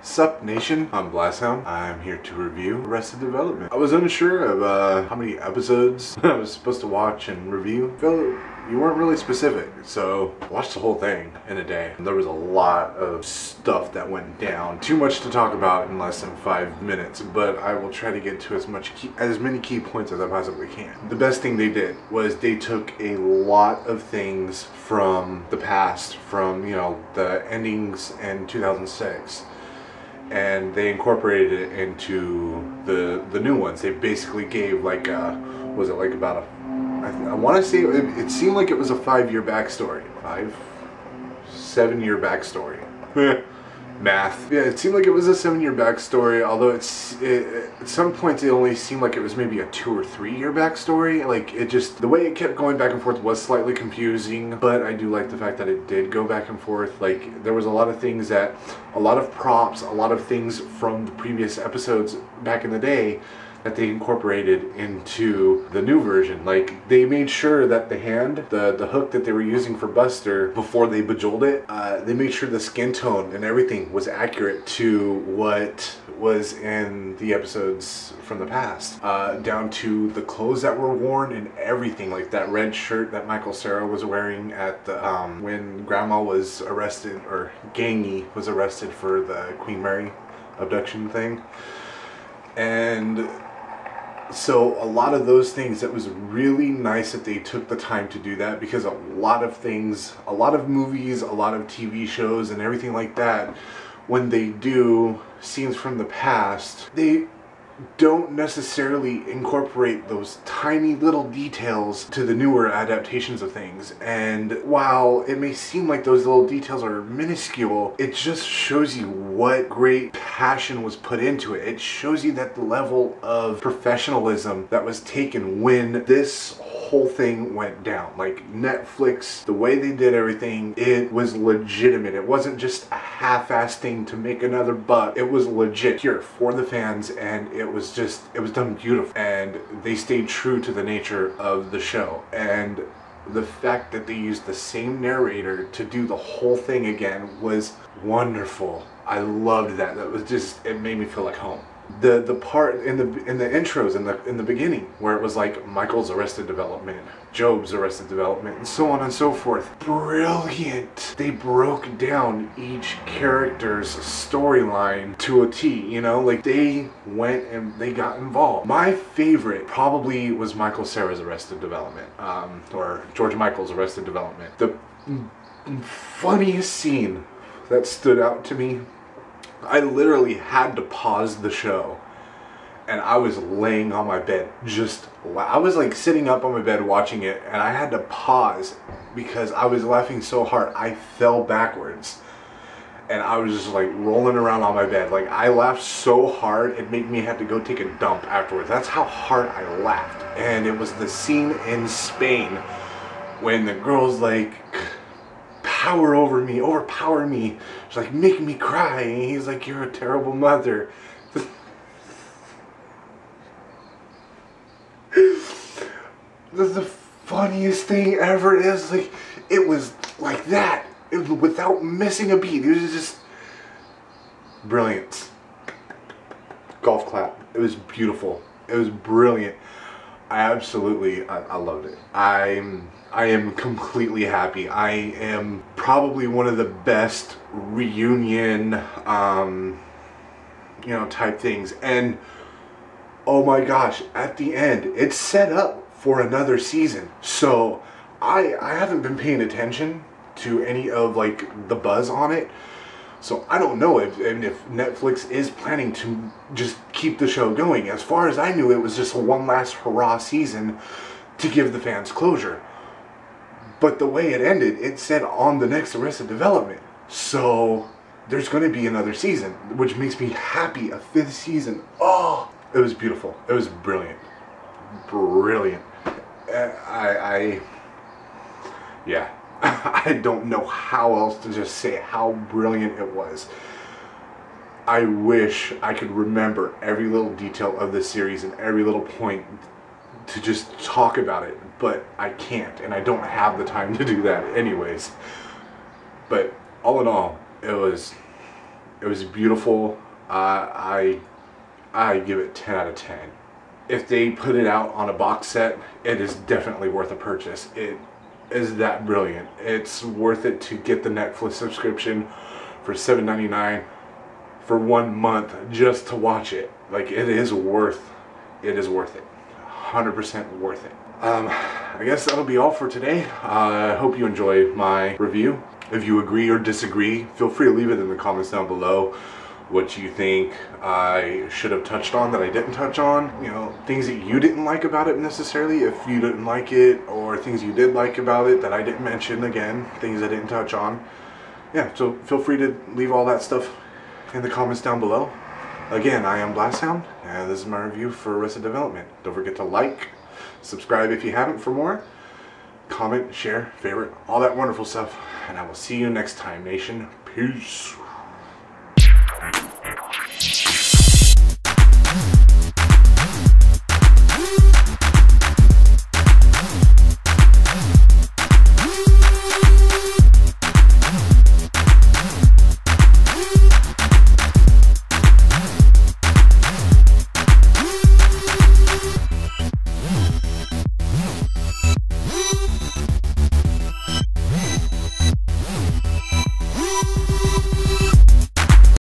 Sup Nation, I'm BlastHound. I'm here to review Arrested Development. I was unsure of how many episodes I was supposed to watch and review. Phil, you weren't really specific, so I watched the whole thing in a day. There was a lot of stuff that went down. Too much to talk about in less than 5 minutes, but I will try to get to as many key points as I possibly can. The best thing they did was they took a lot of things from the past, from, you know, the endings in 2006. And they incorporated it into the new ones. They basically gave like a, was it like about a, I want to say it seemed like it was a 5-year backstory, 7-year backstory. Math. Yeah, it seemed like it was a 7-year backstory, although at some points it only seemed like it was maybe a 2 or 3-year backstory. Like, it just, the way it kept going back and forth was slightly confusing, but I do like the fact that it did go back and forth. Like, there was a lot of things that, a lot of props, a lot of things from the previous episodes back in the day that they incorporated into the new version. Like, they made sure that the hand, the hook that they were using for Buster before they bejeweled it, they made sure the skin tone and everything was accurate to what was in the episodes from the past. Down to the clothes that were worn and everything, like that red shirt that Michael Cera was wearing at the, when Grandma was arrested, or Gangy was arrested for the Queen Mary abduction thing. And so a lot of those things, that was really nice that they took the time to do that, because a lot of things, a lot of movies, a lot of TV shows and everything like that, when they do scenes from the past, they don't necessarily incorporate those tiny little details to the newer adaptations of things. And while it may seem like those little details are minuscule, it just shows you what great passion was put into it. It shows you that the level of professionalism that was taken when this whole thing went down. Like, Netflix, the way they did everything, it was legitimate. It wasn't just a half-assed thing to make another buck. It was legit here for the fans, and it was done beautiful. And they stayed true to the nature of the show. And the fact that they used the same narrator to do the whole thing again was wonderful. I loved that. That was just, it made me feel like home. The part in the intros in the beginning where it was like Michael's Arrested Development, Job's Arrested Development, and so on and so forth. Brilliant. They broke down each character's storyline to a T, you know, like they went and they got involved. My favorite probably was Michael Cera's Arrested Development, or George Michael's Arrested Development. The funniest scene that stood out to me, I literally had to pause the show, and I was laying on my bed, I was like sitting up on my bed watching it, and I had to pause because I was laughing so hard I fell backwards, and I was just like rolling around on my bed. Like, I laughed so hard it made me have to go take a dump afterwards. That's how hard I laughed. And it was the scene in Spain when the girl's like, overpower me. She's like, make me cry. And he's like, you're a terrible mother. The funniest thing ever is, like, it was like that. It was without missing a beat. It was just brilliant. Golf clap. It was beautiful. It was brilliant. I loved it. I am completely happy. I am probably one of the best reunion, you know, type things. And oh my gosh, at the end, it's set up for another season. So I haven't been paying attention to any of like the buzz on it. So I don't know if Netflix is planning to just keep the show going. As far as I knew, it was just a one last hurrah season to give the fans closure. But the way it ended, it said on the next Arrested Development. So there's going to be another season, which makes me happy. A 5th season. Oh, it was beautiful. It was brilliant. Brilliant. Yeah. I don't know how else to just say how brilliant it was. I wish I could remember every little detail of this series and every little point to just talk about it, but I can't, and I don't have the time to do that anyways. But all in all, it was It was beautiful. I give it 10 out of 10. If they put it out on a box set, it is definitely worth a purchase. It is that brilliant. It's worth it to get the Netflix subscription for $7.99 for 1 month just to watch it. Like, it is worth it. 100% worth it. I guess that'll be all for today. I hope you enjoy my review. If you agree or disagree, feel free to leave it in the comments down below. What you think I should have touched on that I didn't touch on. You know, things that you didn't like about it necessarily, if you didn't like it, or things you did like about it that I didn't mention, again, things I didn't touch on. Yeah, so feel free to leave all that stuff in the comments down below. Again, I am BlastHound, and this is my review for Arrested Development. Don't forget to like, subscribe if you haven't for more, comment, share, favorite, all that wonderful stuff, and I will see you next time, Nation. Peace.